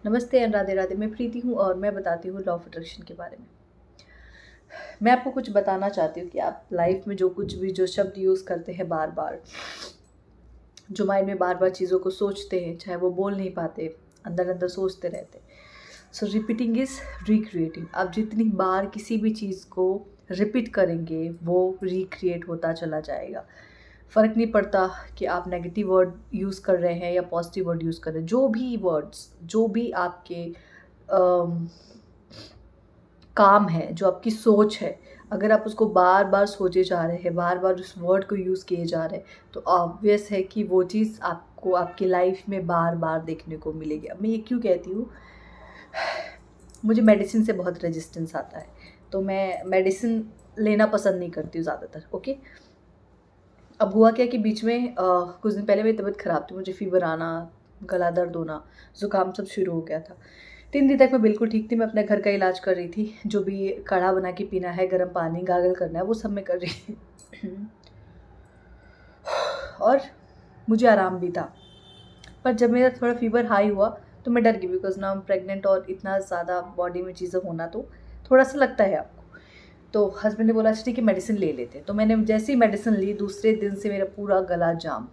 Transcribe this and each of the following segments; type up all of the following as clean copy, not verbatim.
नमस्ते एंड राधे राधे। मैं प्रीति हूँ और मैं बताती हूँ लॉ ऑफ अट्रैक्शन के बारे में। मैं आपको कुछ बताना चाहती हूँ कि आप लाइफ में जो कुछ भी जो शब्द यूज़ करते हैं बार बार, जो माइंड में बार बार चीज़ों को सोचते हैं, चाहे वो बोल नहीं पाते, अंदर अंदर सोचते रहते। सो रिपीटिंग इज़ रिक्रिएटिंग। आप जितनी बार किसी भी चीज़ को रिपीट करेंगे वो रिक्रिएट होता चला जाएगा। फ़र्क नहीं पड़ता कि आप नेगेटिव वर्ड यूज़ कर रहे हैं या पॉजिटिव वर्ड यूज़ कर रहे हैं। जो भी वर्ड्स, जो भी आपके काम है, जो आपकी सोच है, अगर आप उसको बार बार सोचे जा रहे हैं, बार बार उस वर्ड को यूज़ किए जा रहे हैं, तो ऑब्वियस है कि वो चीज़ आपको आपकी लाइफ में बार बार देखने को मिलेगी। अब मैं ये क्यों कहती हूँ, मुझे मेडिसिन से बहुत रेजिस्टेंस आता है, तो मैं मेडिसिन लेना पसंद नहीं करती हूँ ज़्यादातर। ओके, अब हुआ क्या कि बीच में कुछ दिन पहले मेरी तबीयत ख़राब थी, मुझे फ़ीवर आना, गला दर्द होना, ज़ुकाम सब शुरू हो गया था। 3 दिन तक मैं बिल्कुल ठीक थी। मैं अपने घर का इलाज कर रही थी, जो भी काढ़ा बना के पीना है, गर्म पानी गार्गल करना है, वो सब मैं कर रही थी। और मुझे आराम भी था। पर जब मेरा थोड़ा फ़ीवर हाई हुआ तो मैं डर गई, because now I am pregnant और इतना ज़्यादा बॉडी में चीज़ें होना तो थोड़ा-सा लगता है आपको। तो हस्बैंड ने बोला अच्छा ठीक है मेडिसिन ले लेते हैं। तो मैंने जैसे ही मेडिसिन ली, दूसरे दिन से मेरा पूरा गला जाम,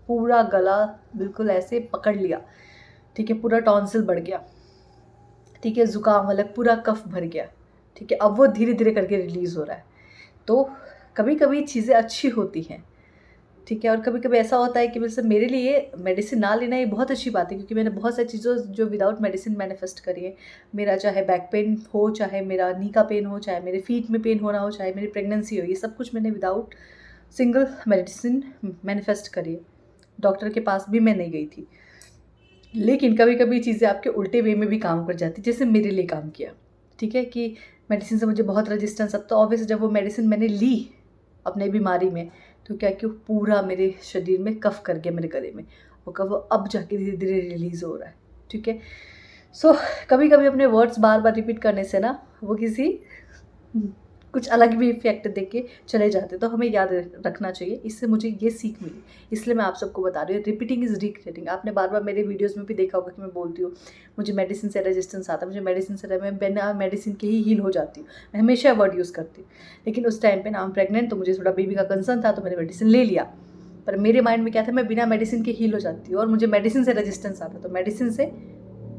पूरा गला बिल्कुल ऐसे पकड़ लिया, ठीक है, पूरा टॉन्सिल बढ़ गया, ठीक है, ज़ुकाम अलग, पूरा कफ़ भर गया, ठीक है। अब वो धीरे-धीरे करके रिलीज़ हो रहा है। तो कभी-कभी चीज़ें अच्छी होती हैं, ठीक है, और कभी-कभी ऐसा होता है कि वैसे मेरे लिए मेडिसिन ना लेना ये बहुत अच्छी बात है, क्योंकि मैंने बहुत सारी चीज़ों जो विदाउट मेडिसिन मैनिफेस्ट करी है। मेरा चाहे बैक पेन हो, चाहे मेरा नी का पेन हो, चाहे मेरे फीट में पेन होना हो, चाहे मेरी प्रेगनेंसी हो, ये सब कुछ मैंने विदाउट सिंगल मेडिसिन मैनिफेस्ट करी है। डॉक्टर के पास भी मैं नहीं गई थी। लेकिन कभी-कभी चीज़ें आपके उल्टे वे में भी काम कर जाती है, जैसे मेरे लिए काम किया, ठीक है, कि मेडिसिन से मुझे बहुत रेजिस्टेंस। अब तो ऑब्वियसली जब वो मेडिसिन मैंने ली अपने बीमारी में, तो क्या कि वो पूरा मेरे शरीर में कफ़ कर गया, मेरे गले में। वो कफ़ अब जाके धीरे-धीरे रिलीज़ हो रहा है, ठीक है। सो कभी-कभी अपने वर्ड्स बार-बार रिपीट करने से ना वो किसी कुछ अलग भी इफ़ेक्ट दे के चले जाते हैं, तो हमें याद रखना चाहिए। इससे मुझे ये सीख मिली, इसलिए मैं आप सबको बता रही हूँ, रिपीटिंग इज़ रिक्रिएटिंग। आपने बार-बार मेरे वीडियोज़ में भी देखा होगा कि मैं बोलती हूँ, मुझे मेडिसिन से रेजिस्टेंस आता है, मुझे मेडिसिन से मैं बिना मेडिसिन के ही हील हो जाती हूँ। मैं हमेशा वर्ड यूज़ करती हूँ। लेकिन उस टाइम पे ना, आई एम प्रेग्नेंट, तो मुझे थोड़ा बेबी का कंसर्न था, तो मैंने मेडिसिन ले लिया। पर मेरे माइंड में क्या था, मैं बिना मेडिसिन के हील हो जाती हूँ और मुझे मेडिसिन से रेजिस्टेंस आता, तो मेडिसिन से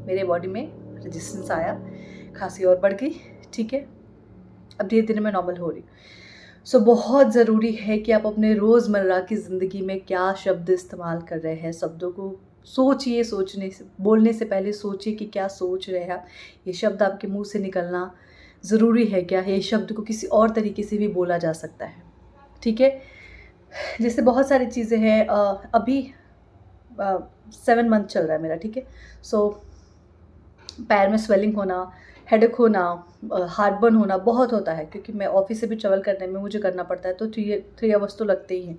मेरे बॉडी में रेजिस्टेंस आया, खांसी और बढ़ गई, ठीक है। अब धीरे-धीरे मैं नॉर्मल हो रही हूँ। सो बहुत ज़रूरी है कि आप अपने रोज़मर्रा की ज़िंदगी में क्या शब्द इस्तेमाल कर रहे हैं, शब्दों को सोचिए, सोचने से, बोलने से पहले सोचिए कि क्या सोच रहे हैं आप। ये शब्द आपके मुँह से निकलना ज़रूरी है क्या? ये शब्द को किसी और तरीके से भी बोला जा सकता है, ठीक है? जैसे बहुत सारी चीज़ें हैं, अभी 7 मंथ चल रहा है मेरा, ठीक है? सो पैर में स्वेलिंग होना, हेडेक होना, हार्टबर्न होना बहुत होता है, क्योंकि मैं ऑफ़िस से भी ट्रैवल करने में मुझे करना पड़ता है, तो 3 अवर्स तो लगते ही हैं।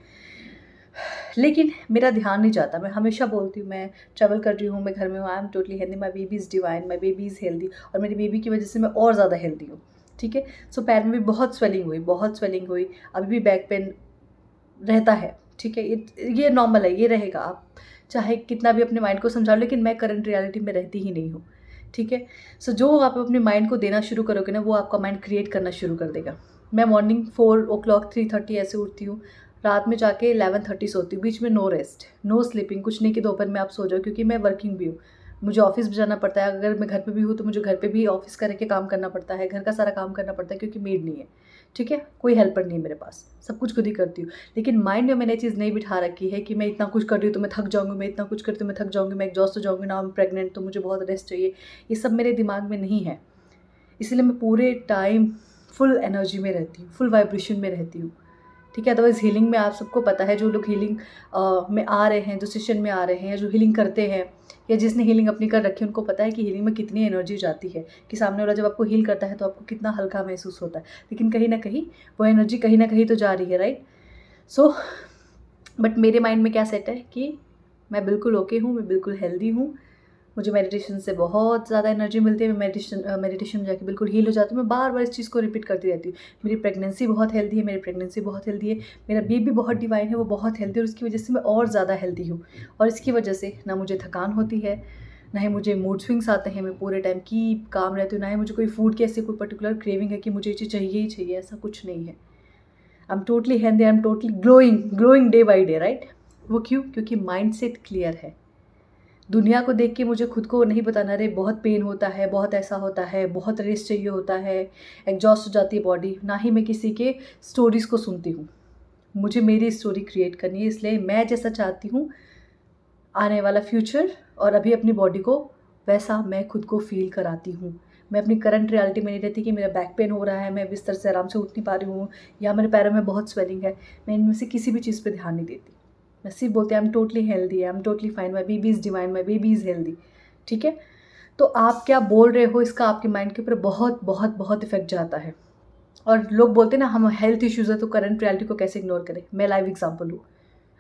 लेकिन मेरा ध्यान नहीं जाता, मैं हमेशा बोलती हूँ मैं ट्रैवल कर रही हूँ, मैं घर में हूँ, I am totally healthy, my baby is divine, my baby is healthy, और मेरी बेबी की वजह से मैं और ज़्यादा हेल्दी हूँ, ठीक है। सो पैर में भी बहुत स्वेलिंग हुई, बहुत स्वेलिंग हुई, अभी भी बैक पेन रहता है, ठीक है। ये नॉर्मल है, ये रहेगा। आप चाहे कितना भी अपने माइंड को समझा लो, लेकिन मैं करंट रियलिटी में रहती ही नहीं हूँ, ठीक है। सो जो आप अपने माइंड को देना शुरू करोगे ना, वो आपका माइंड क्रिएट करना शुरू कर देगा। मैं मॉर्निंग 4 o'clock 3:30 ऐसे उठती हूँ, रात में जाके 11:30 सोती हूँ, बीच में नो रेस्ट, नो स्लीपिंग, कुछ नहीं कि दोपहर में आप सो जाओ, क्योंकि मैं वर्किंग भी हूँ, मुझे ऑफिस भी जाना पड़ता है। अगर मैं घर पे भी हूँ तो मुझे घर पे भी ऑफिस का रह के काम करना पड़ता है, घर का सारा काम करना पड़ता है, क्योंकि मेड नहीं है, ठीक है, कोई हेल्पर नहीं है मेरे पास, सब कुछ खुद ही करती हूँ। लेकिन माइंड में मैंने ये चीज़ नहीं बिठा रखी है कि मैं इतना कुछ कर रही हूँ तो मैं थक जाऊँगी, मैं इतना कुछ करती हूँ मैं थक जाऊँगी, मैं एग्जॉस्ट हो जाऊँगी, ना मैं प्रेग्नेंट तो मुझे बहुत रेस्ट चाहिए। ये सब मेरे दिमाग में नहीं है, इसलिए मैं पूरे टाइम फुल एनर्जी में रहती हूँ, फुल वाइब्रेशन में रहती हूँ, ठीक है। अदरवाइज़ हीलिंग में आप सबको पता है, जो लोग हीलिंग में आ रहे हैं, जो सेशन में आ रहे हैं, जो हीलिंग करते हैं, या जिसने हीलिंग अपनी कर रखी है, उनको पता है कि हीलिंग में कितनी एनर्जी जाती है, कि सामने वाला जब आपको हील करता है तो आपको कितना हल्का महसूस होता है। लेकिन कहीं ना कहीं वो एनर्जी कहीं ना कहीं तो जा रही है, राइट। सो बट मेरे माइंड में क्या सेट है कि मैं बिल्कुल ओके हूँ, मैं बिल्कुल हेल्दी हूँ, मुझे मेडिटेशन से बहुत ज़्यादा एनर्जी मिलती है, मैं मेडिटेशन में जाके बिल्कुल हील हो जाती हूँ। मैं बार बार इस चीज़ को रिपीट करती रहती हूँ, मेरी प्रेगनेंसी बहुत हेल्दी है, मेरी प्रेगनेंसी बहुत हेल्दी है, मेरा बेबी बहुत डिवाइन है, वो बहुत हेल्दी है, और उसकी वजह से मैं और ज़्यादा हेल्दी हूँ। और इसकी वजह से ना मुझे थकान होती है, ना ही मुझे मूड स्विंग्स आते हैं, मैं पूरे टाइम की काम रहती हूँ, ना ही मुझे कोई फूड की ऐसी कोई पर्टिकुलर क्रेविंग है कि मुझे ये चीज़ चाहिए ही चाहिए, ऐसा कुछ नहीं है। I am totally healthy, I am totally glowing day by day, right. वो क्यों? क्योंकि माइंड सेट क्लियर है। दुनिया को देख के मुझे खुद को नहीं बताना, अरे बहुत पेन होता है, बहुत ऐसा होता है, बहुत रेस्ट चाहिए होता है, एग्जॉस्ट हो जाती है बॉडी। ना ही मैं किसी के स्टोरीज़ को सुनती हूँ, मुझे मेरी स्टोरी क्रिएट करनी है। इसलिए मैं जैसा चाहती हूँ आने वाला फ्यूचर और अभी अपनी बॉडी को, वैसा मैं खुद को फील कराती हूँ। मैं अपनी करंट रियलिटी में नहीं रहती कि मेरा बैक पेन हो रहा है, मैं बिस्तर से आराम से उठ नहीं पा रही हूँ, या मेरे पैरों में बहुत स्वेलिंग है। मैं इनमें से किसी भी चीज़ पे ध्यान नहीं देती। मैं सिर्फ बोलती I am totally healthy, I am totally fine, my baby is divine, my baby is healthy. ठीक है, तो आप क्या बोल रहे हो इसका आपके माइंड के ऊपर बहुत बहुत बहुत इफेक्ट जाता है। और लोग बोलते हैं ना हम हेल्थ इश्यूज़ है तो करंट रियलिटी को कैसे इग्नोर करें। मैं लाइव एग्जांपल हूँ,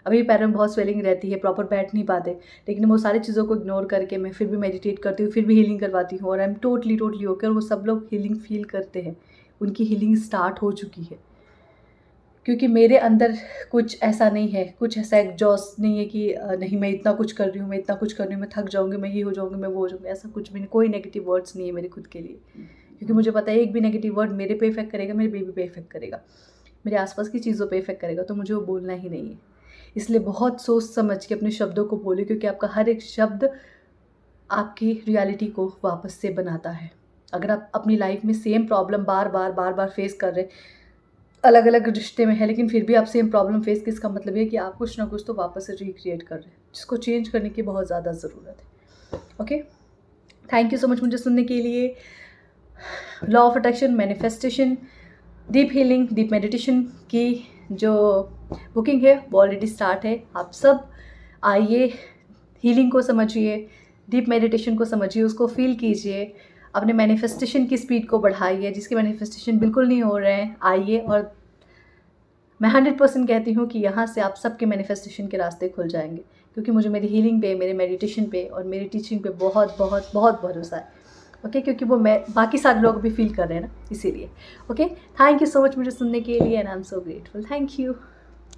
अभी पैरों में बहुत स्वेलिंग रहती है, प्रॉपर बैठ नहीं पाते, लेकिन वो सारी चीज़ों को इग्नोर करके मैं फिर भी मेडिटेट करती हूँ, फिर भी हीलिंग करवाती हूँ, और आई एम टोटली होकर वो सब लोग हीलिंग फील करते हैं, उनकी हीलिंग स्टार्ट हो चुकी है। क्योंकि मेरे अंदर कुछ ऐसा नहीं है, कुछ ऐसा एग्जॉस्ट नहीं है कि नहीं मैं इतना कुछ कर रही हूँ, मैं इतना कुछ कर रही हूँ, मैं थक जाऊँगी, मैं ये हो जाऊँगी, मैं वो हो जाऊँगी, ऐसा कुछ भी नहीं। कोई नेगेटिव वर्ड्स नहीं है मेरे खुद के लिए, क्योंकि मुझे पता है एक भी नेगेटिव वर्ड मेरे पे इफेक्ट करेगा, मेरे बेबी पे इफेक्ट करेगा, मेरे आसपास की चीज़ों पे इफेक्ट करेगा, तो मुझे वो बोलना ही नहीं है। इसलिए बहुत सोच समझ के अपने शब्दों को बोलो, क्योंकि आपका हर एक शब्द आपकी रियलिटी को वापस से बनाता है। अगर आप अपनी लाइफ में सेम प्रॉब्लम बार बार फेस कर रहे, अलग अलग रिश्ते में है, लेकिन फिर भी आप सेम प्रॉब्लम फेस की, इसका मतलब ये है कि आप कुछ ना कुछ तो वापस से रिक्रिएट कर रहे हैं, जिसको चेंज करने की बहुत ज़्यादा ज़रूरत है। Okay, thank you so much मुझे सुनने के लिए। Law of attraction, manifestation, deep healing, deep meditation की जो बुकिंग है वो ऑलरेडी स्टार्ट है। आप सब आइए, हीलिंग को समझिए, डीप मेडिटेशन को समझिए, उसको फील कीजिए, अपने मैनिफेस्टेशन की स्पीड को बढ़ाइए। जिसके मैनिफेस्टेशन बिल्कुल नहीं हो रहे हैं आइए, और मैं 100% कहती हूँ कि यहाँ से आप सबके मैनिफेस्टेशन के रास्ते खुल जाएंगे, क्योंकि मुझे मेरी हीलिंग पे, मेरे मेडिटेशन पे और मेरी टीचिंग पे बहुत बहुत बहुत भरोसा है। ओके, क्योंकि वो मैं बाकी सारे लोग भी फील कर रहे हैं ना, इसीलिए। Okay, thank you so much मुझे सुनने के लिए, and I am so grateful. Thank you.